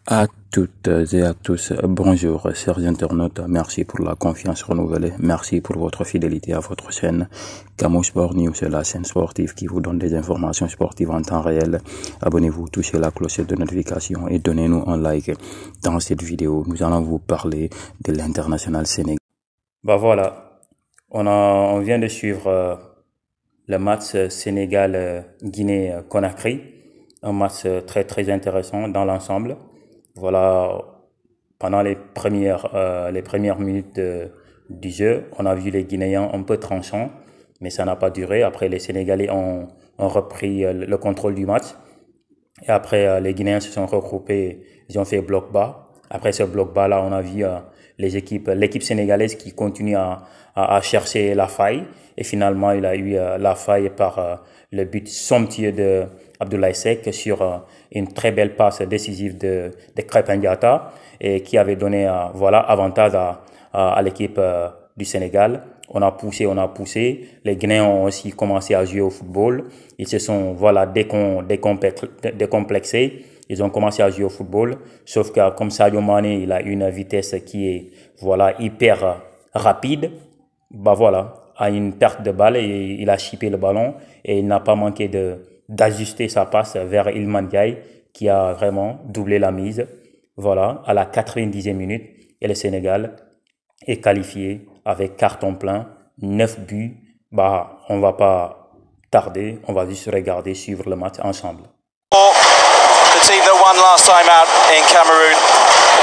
À toutes et à tous, bonjour chers internautes, merci pour la confiance renouvelée, merci pour votre fidélité à votre chaîne Camou Sport News, la chaîne sportive qui vous donne des informations sportives en temps réel. Abonnez-vous, touchez la clochette de notification et donnez-nous un like. Dans cette vidéo, nous allons vous parler de l'international sénégalais. Voilà, on vient de suivre le match Sénégal-Guinée-Conakry, un match très intéressant dans l'ensemble. Voilà, pendant les premières minutes du jeu, on a vu les Guinéens un peu tranchants, mais ça n'a pas duré. Après, les Sénégalais ont repris le contrôle du match. Et après, les Guinéens se sont regroupés, ils ont fait bloc bas. Après ce bloc bas là, on a vu l'équipe sénégalaise qui continue à chercher la faille. Et finalement, il a eu la faille par le but somptueux de Abdoulaye Seck sur une très belle passe décisive de Krépin Diatta et qui avait donné avantage à l'équipe du Sénégal. On a poussé. Les Guinéens ont aussi commencé à jouer au football. Ils se sont décomplexés. Ils ont commencé à jouer au football. Sauf que comme Sadio Mané, il a une vitesse qui est hyper rapide. À une perte de balle, et il a chippé le ballon et il n'a pas manqué d'ajuster sa passe vers Iliman Ndiaye qui a vraiment doublé la mise. Voilà, à la 90e minute, et le Sénégal est qualifié avec carton plein, 9 buts. On va pas tarder, on va juste regarder, suivre le match ensemble. The team that won last time out in Cameroon,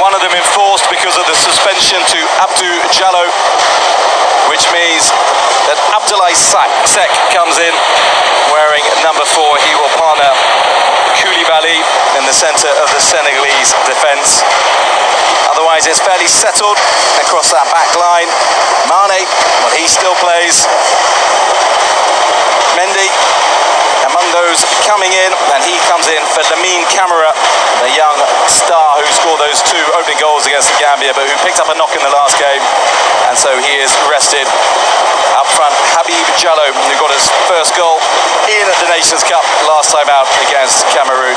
one of them enforced because of the suspension to Abdou Diallo, which means that Abdoulaye Seck comes in wearing number 4. He will partner Koulibaly in the centre of the Senegalese defence. Otherwise, it's fairly settled across that back line. Mane, well, he still plays. Mendy among those coming in, and he comes in for Lamine Camara, the young star who scored those 2 opening goals against the Gambia, but who picked up a knock in the last game, and so he is rested. Up front, Habib Diallo, who got his first goal in the Nations Cup last time out against Cameroon,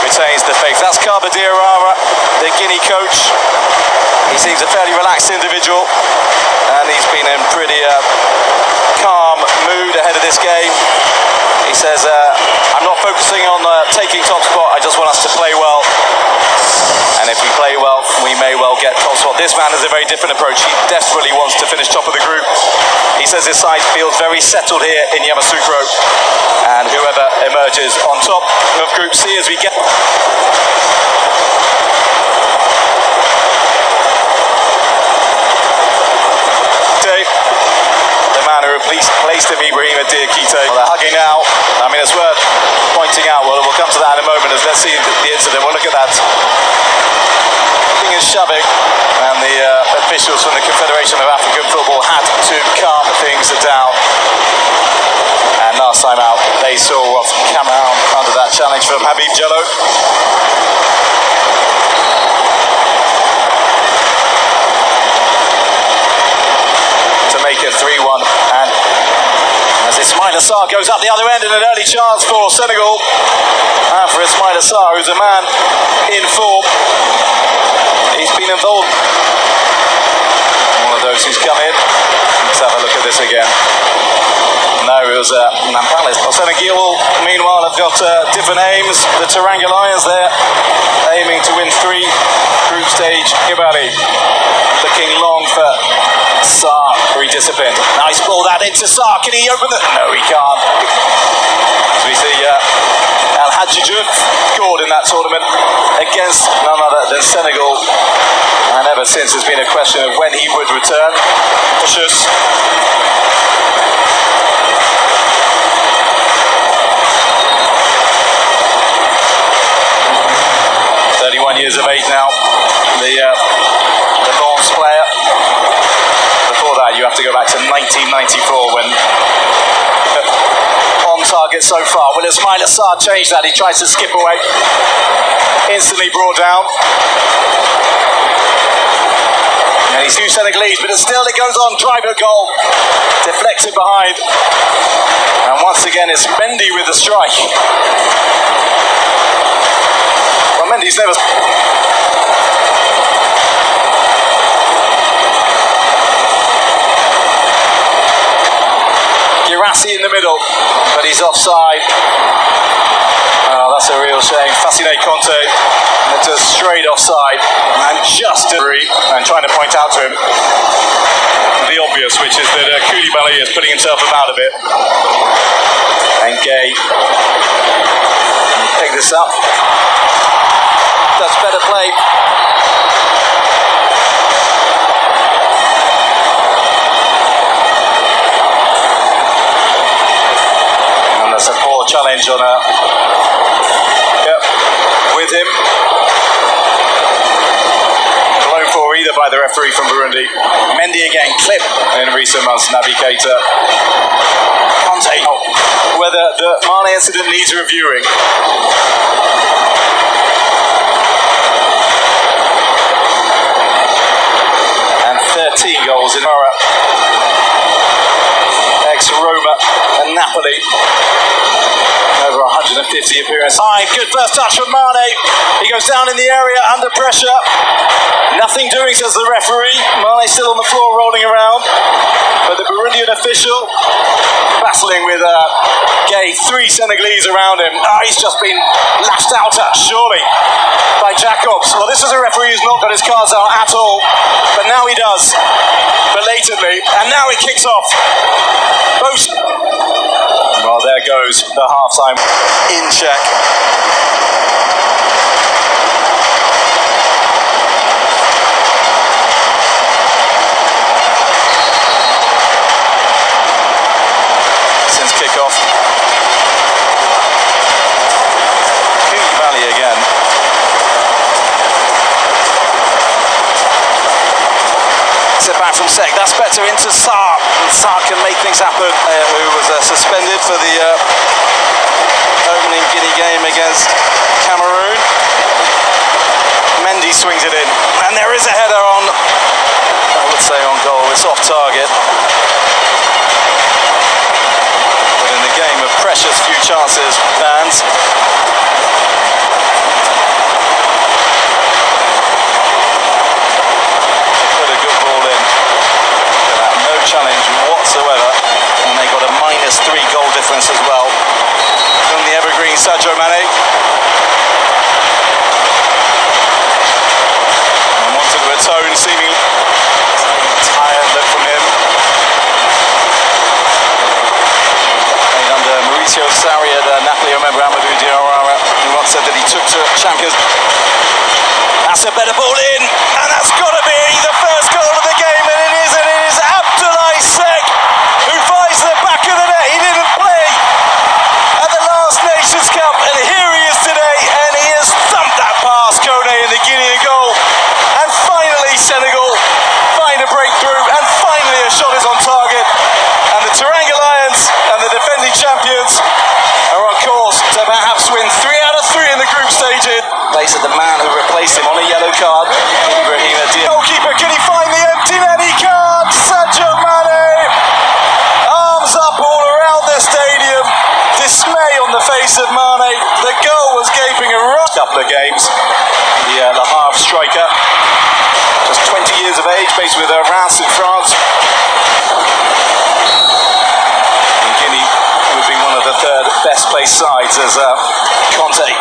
retains the faith. That's Kaba Diarra, the Guinea coach. He seems a fairly relaxed individual, and he's been in pretty calm mood ahead of this game. He says, I'm not focusing on taking top spot, I just want us to play well. And if we play well, we may well get top spot. This man has a very different approach. He desperately wants to finish top of the group. He says his side feels very settled here in Yamoussoukro. And whoever emerges on top of Group C as we get... Placed him Ibrahima Diakite. Well, they're hugging now. I mean, it's worth pointing out. We'll come to that in a moment. Let's see the incident. We'll look at that. Thing is shoving, and the officials from the Confederation of African Football had to calm things down. And last time out, they saw off Cameroon under that challenge from Habib Diallo. To make it 3-1, and as Ismaïla Sarr goes up the other end, and an early chance for Senegal, and for Ismaïla Sarr, who's a man in form. He's been involved. One of those who's come in. Let's have a look at this again. No, it was Nampalys. Senegal, meanwhile, have got different aims. The Teranga Lions there, aiming to win 3 group stage. Kibali looking long for Sarr, very disciplined. Nice ball that into Sarr. Can he open the... No, he can't. As we see Al Hadji Diouf scored in that tournament against none other than Senegal. And ever since, it's been a question of when he would return. Precious. 31 years of age now. The Lens player. Before that, you have to go back to 1994 when on target so far. Will Ismaïla Sarr change that? He tries to skip away. Instantly brought down. And he's two Senegalese, but still it goes on. Driver goal. Deflected behind. And once again, it's Mendy with the strike. Well, Mendy's never... Girassi in the middle, but he's offside. Oh, that's a real shame. Fascine Conte, just straight offside, and just and trying to point out to him the obvious, which is that Koulibaly is putting himself about a bit. And Gay pick this up. That's better play. And that's a poor challenge on with him. Blown for either by the referee from Burundi. Mendy again, clip in recent months, Naby Keita. Conte, whether the Mane incident needs reviewing. And 13 goals in Mora. Ex-Roma and Napoli. Over 150 appearances. Good first touch from Mane. He goes down in the area under pressure. Nothing doing, says the referee. Mane still on the floor rolling around. But the Burundian official battling with Gay, 3 Senegalese around him. He's just been lashed out at, surely, by Jacobs. Well, this is a referee who's not got his cards out at all. But now he does. Belatedly. And now it kicks off. Both. Well, there goes the half-time in check. Since kickoff. Koulibaly again. Sit back from Sek. That's better into Sarr. And Sarr can make things happen. Who was suspended for the opening Guinea game against Cameroon. Mendy swings it in. And there is a header on, I would say on goal. It's off target. But in the game of precious few chances, fans. Challenge whatsoever, and they got a -3 goal difference as well from the evergreen Sadio Mane. And wanted to atone, seemingly tired look from him. Played under Mauricio Sarri at Napoli. I remember Amadou Diawara, who once said that he took to champions. That's a better ball in, and that's got to be the first goal of the game, and it is Abdoulaye Seck, who finds the back of the net. He didn't play at the last Nations Cup, and here he is today, and he has thumped that past Kone in the Guinean goal. And finally Senegal find a breakthrough, and finally a shot is on target, and the Teranga Lions and the defending champions are on course to perhaps win 3 out of 3 in the group stages. Place of the man who replaced him on a yellow card, Ibrahima Diagne. Goalkeeper, can he find the empty net? He can't! Sadio Mane! Arms up all around the stadium. Dismay on the face of Mane. The goal was gaping a couple of games. The Le Havre striker, just 20 years of age, based with Reims in France. And Guinea would be one of the 3rd best placed sides as Conte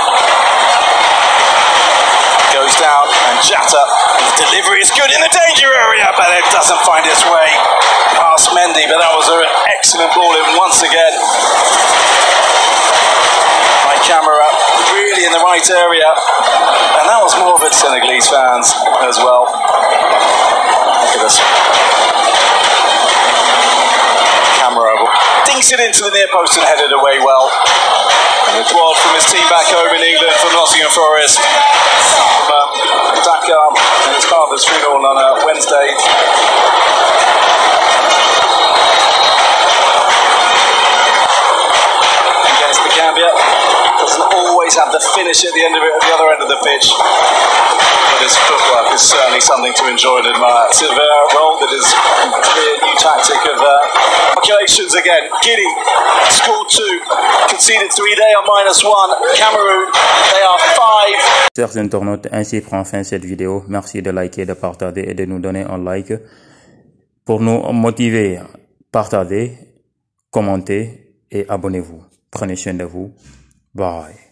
goes down, and Jatta, the delivery is good in the danger area, but it doesn't find its way past Mendy. But that was an excellent ball in once again. My camera really in the right area, and that was more of it Senegalese fans as well. Look at this. Camera dinks it into the near post and headed away well. And Edouard from his team back home in England from Nottingham Forest. From Dakar, and his father's funeral on a Wednesday. Against the Gambia. Doesn't always have the finish at the end of it, at the other end of the pitch. But his footwork is certainly something to enjoy and admire. Silver role that is a clear new tactic of calculations again. Guinea scored 2, conceded 3, they are -1. Cameroon, they are 5. Chers internautes, ainsi prend fin cette vidéo. Merci de liker, de partager et de nous donner un like. Pour nous motiver, partagez. commentez et abonnez-vous. Prenez soin de vous. Bye.